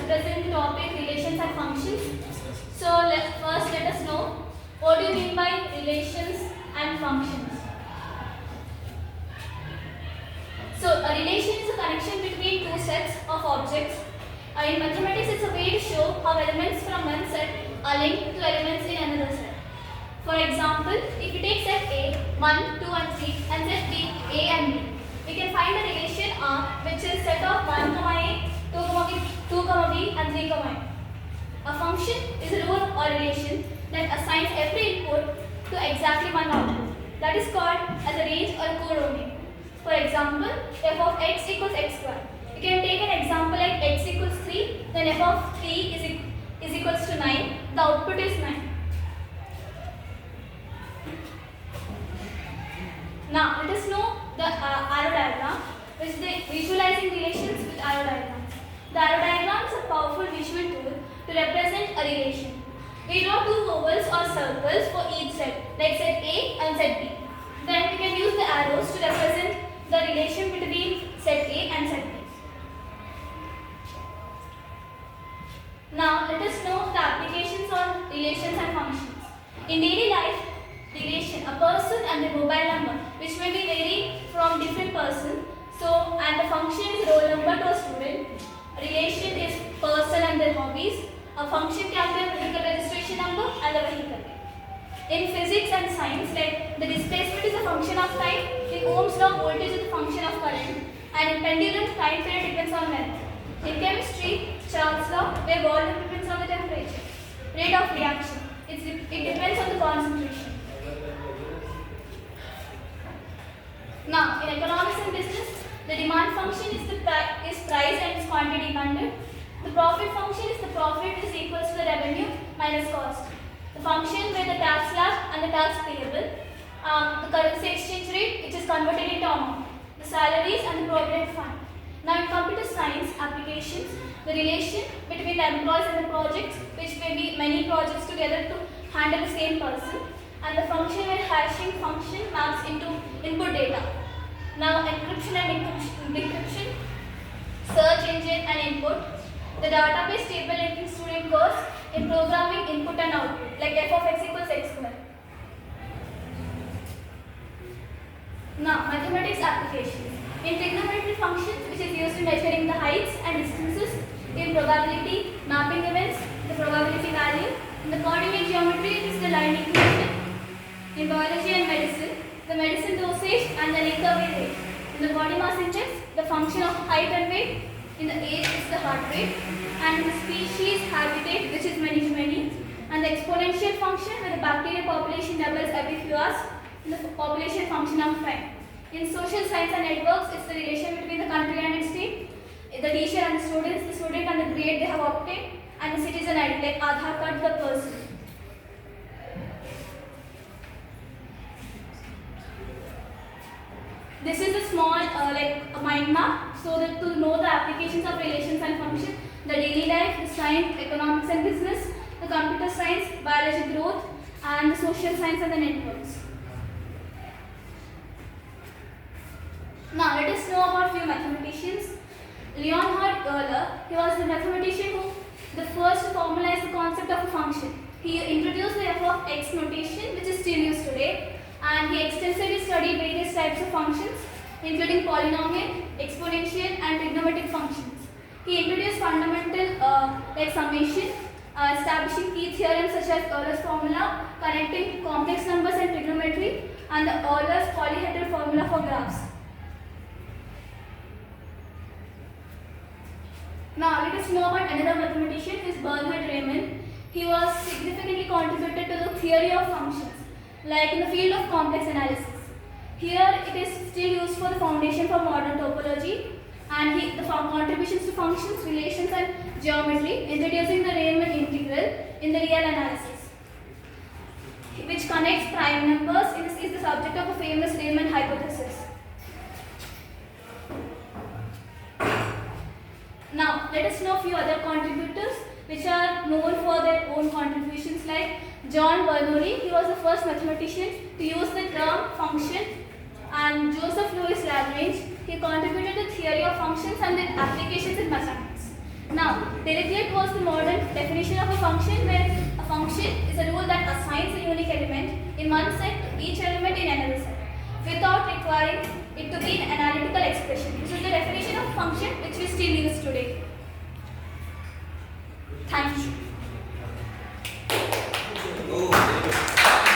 present the topic relations and functions. So first let us know what do you mean by relations and functions. So a relation is a connection between two sets of objects. In mathematics, it's a way to show how elements from one set are linked to elements in another set. For example, if you take set A, 1, 2 and 3 and set B, A and B, we can find the relation R, which is set of 1, A, 2, B and 3, A. A function is a rule or relation that assigns every input to exactly one output. That is called as a range or codomain. For example, f of x equals x square. You can take an example like x equals 3, then f of 3 is equals to 9. The output is 9. Now, let us know the arrow diagram, which is the visualizing relations with arrow diagrams. The arrow diagram is a powerful visual tool to represent a relation. We draw two ovals or circles for each set, like set A and set B. Then we can use the arrows to represent the relation between set A and set B. Now, let us know the applications on relations and functions. In daily life, relation, a person and their mobile number, which may be vary from different person. So, and the function is roll number to a student. A relation is person and their hobbies. A function can be a vehicle registration number and a vehicle. In physics and science, like the displacement is a function of time, in Ohm's law, voltage is a function of current, and in pendulum, time period depends on length. In chemistry, Charles' law, where volume depends on the temperature. Rate of reaction, it depends on the concentration. Now, in economics and business, the demand function is price and its quantity demanded. The profit function is the profit is equals to the revenue minus cost. The function where the tax slab and the tax payable. The currency exchange rate, which is converted into amount. The salaries and the provident fund. Now, in computer science applications, the relation between the employees and the projects, which may be many projects together to handle the same person. And the function where hashing function maps into input data. Now, encryption and decryption, search engine and input. The database table linking student course in programming input and output, like f of x equals x square. Now, mathematics applications. In trigonometry functions, which is used in measuring the heights and distances, in probability, mapping events, the probability value. In the coordinate geometry, it is the line equation. In biology and medicine, the medicine dosage and the recovery rate. In the body mass index, the function of height and weight. In the age, it's the heart rate. And in the species habitat, which is many to many. And the exponential function, where the bacterial population doubles every few hours. And the population function of time. In social science and networks, it's the relation between the country and its state. The teacher and the student and the grade they have obtained. And the citizen ID, like Aadhaar card, the person. This is a small like a mind map, so that to know the applications of relations and functions, the daily life, the science, economics and business, the computer science, biology growth, and the social science and the networks. Now let us know about few mathematicians. Leonhard Euler, he was the mathematician who the first to formalize the concept of a function. He introduced the f of x notation, which is still used today. And he extensively studied various types of functions, including polynomial, exponential, and trigonometric functions. He introduced fundamental like summation, establishing key theorems such as Euler's formula, connecting complex numbers and trigonometry, and the Euler's polyhedral formula for graphs. Now let us know about another mathematician, is Bernhard Riemann. He was significantly contributed to the theory of functions, like in the field of complex analysis. Here it is still used for the foundation for modern topology, and the contributions to functions, relations and geometry, introducing the Riemann integral in the real analysis, which connects prime numbers. This is the subject of a famous Riemann hypothesis. Now let us know a few other contributors which are known for their own contributions, like John Bernoulli. He was the first mathematician to use the term function, and Joseph Louis Lagrange. He contributed to the theory of functions and their applications in mathematics. Now, derogate was the modern definition of